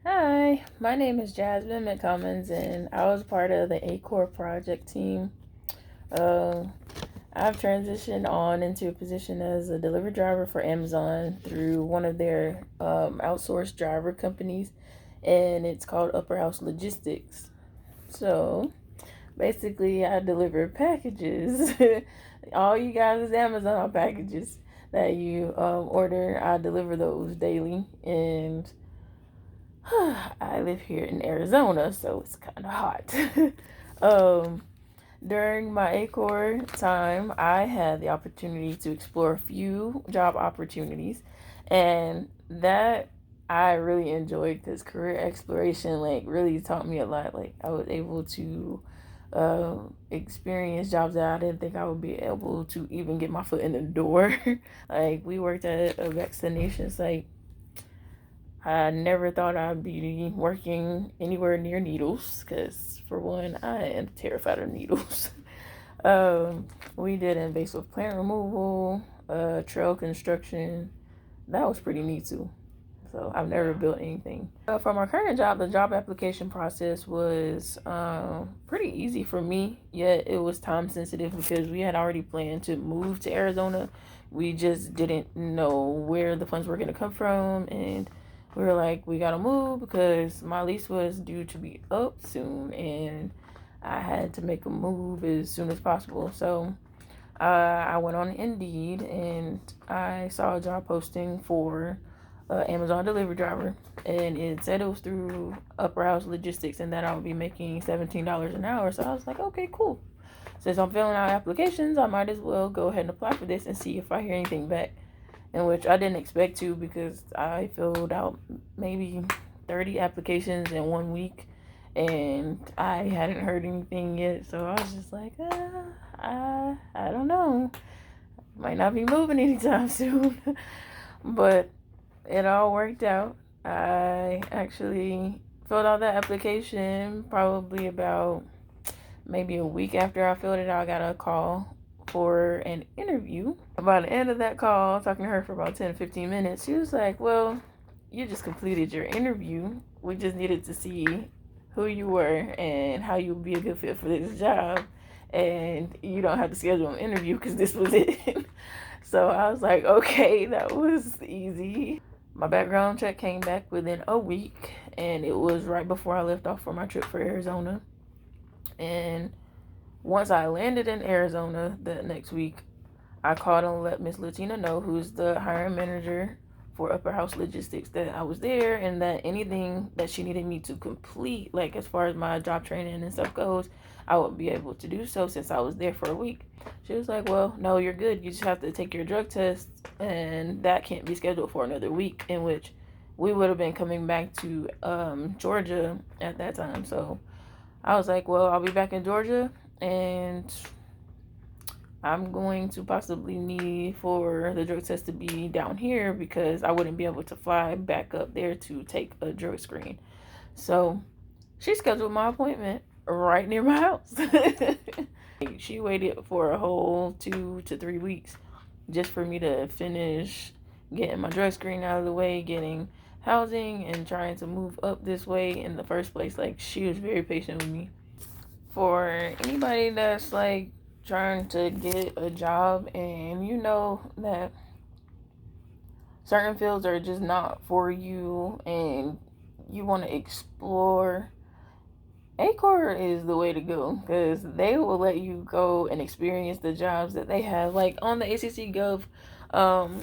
Hi, my name is Jasmine McCummins, and I was part of the ACOR project team. Um, I've transitioned on into a position as a delivery driver for Amazon through one of their outsourced driver companies, and it's called Upper House Logistics. So basically, I deliver packages. All you guys is Amazon packages that you order. I deliver those daily, and I live here in Arizona, so it's kind of hot. um, During my ACOR time, I had the opportunity to explore a few job opportunities, and that I really enjoyed because career exploration like really taught me a lot. Like I was able to experience jobs that I didn't think I would be able to even get my foot in the door. Like we worked at a vaccination site. I never thought I'd be working anywhere near needles because, for one, I am terrified of needles. We did invasive plant removal, trail construction. That was pretty neat too. So I've never built anything. For my current job, the job application process was pretty easy for me, yet it was time sensitive because we had already planned to move to Arizona. We just didn't know where the funds were going to come from, and we were like, we got to move because my lease was due to be up soon, and I had to make a move as soon as possible. So I went on Indeed and I saw a job posting for Amazon delivery driver, and it said it was through Upper House Logistics, and that I would be making $17 an hour. So I was like, okay, cool. Since I'm filling out applications, I might as well go ahead and apply for this and see if I hear anything back. In which I didn't expect to because I filled out maybe 30 applications in 1 week, and I hadn't heard anything yet. So I was just like, I don't know. Might not be moving anytime soon. But it all worked out. I actually filled out that application probably about maybe a week after I filled it out. I got a call for an interview. By the end of that call, talking to her for about 10 to 15 minutes, she was like, well, you just completed your interview. We just needed to see who you were and how you would be a good fit for this job. And you don't have to schedule an interview because this was it. So I was like, okay, that was easy. My background check came back within a week, and it was right before I left off for my trip for Arizona. And once I landed in Arizona the next week, I called and let Miss Latina know, who's the hiring manager for Upper House Logistics, that I was there and that anything that she needed me to complete, like as far as my job training and stuff goes, I would be able to do so since I was there for a week. She was like, well, no, you're good. You just have to take your drug test, and that can't be scheduled for another week, in which we would have been coming back to Georgia at that time. So I was like, well, I'll be back in Georgia, and I'm going to possibly need for the drug test to be down here because I wouldn't be able to fly back up there to take a drug screen. So she scheduled my appointment right near my house. She waited for a whole 2 to 3 weeks just for me to finish getting my drug screen out of the way, getting housing, and trying to move up this way in the first place. Like, she was very patient with me. For anybody that's like trying to get a job and you know that certain fields are just not for you and you want to explore, ACOR is the way to go because they will let you go and experience the jobs that they have. Like on the ACC Gov um,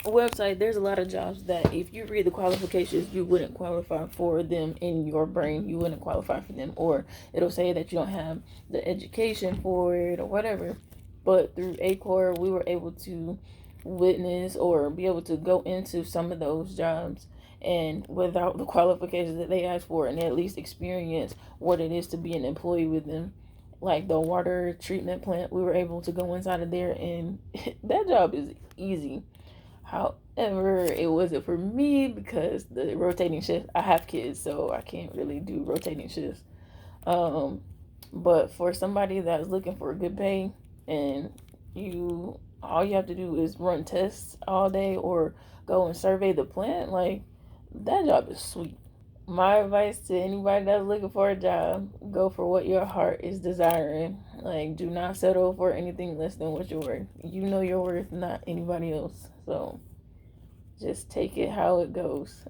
website, there's a lot of jobs that if you read the qualifications, you wouldn't qualify for them in your brain. You wouldn't qualify for them, or it'll say that you don't have the education for it or whatever. But through ACOR, we were able to witness or be able to go into some of those jobs and without the qualifications that they ask for, and at least experience what it is to be an employee with them. Like the water treatment plant, we were able to go inside of there, and that job is easy. However, it wasn't for me because the rotating shift, I have kids, so I can't really do rotating shifts. Um, but for somebody that's looking for a good pay, and you all you have to do is run tests all day or go and survey the plant, like that job is sweet. My advice to anybody that's looking for a job, go for what your heart is desiring. Like, do not settle for anything less than what you're worth. You know your worth, not anybody else. So just take it how it goes.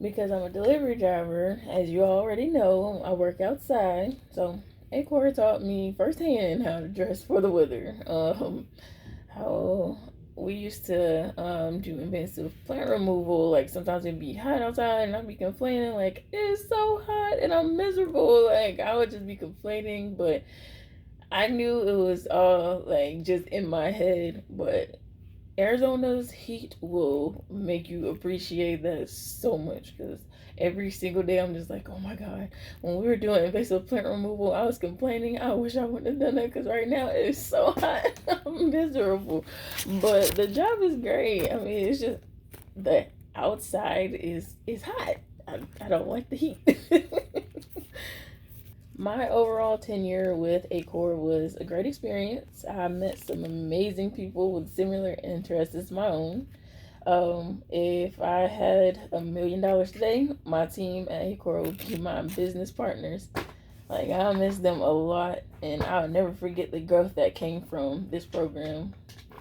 Because I'm a delivery driver, as you already know, I work outside. So Acor taught me firsthand how to dress for the weather. How we used to do invasive plant removal. Like sometimes it'd be hot outside and I'd be complaining like it's so hot and I'm miserable. Like I would just be complaining, but I knew it was all like just in my head. But Arizona's heat will make you appreciate that so much because every single day I'm just like, oh my god. When we were doing invasive plant removal, I was complaining. I wish I wouldn't have done that because right now it's so hot. I'm miserable. But the job is great. I mean, it's just the outside is hot. I don't like the heat. My overall tenure with Acor was a great experience. I met some amazing people with similar interests as my own. If I had $1 million today, my team at Acor would be my business partners. Like I miss them a lot, and I'll never forget the growth that came from this program.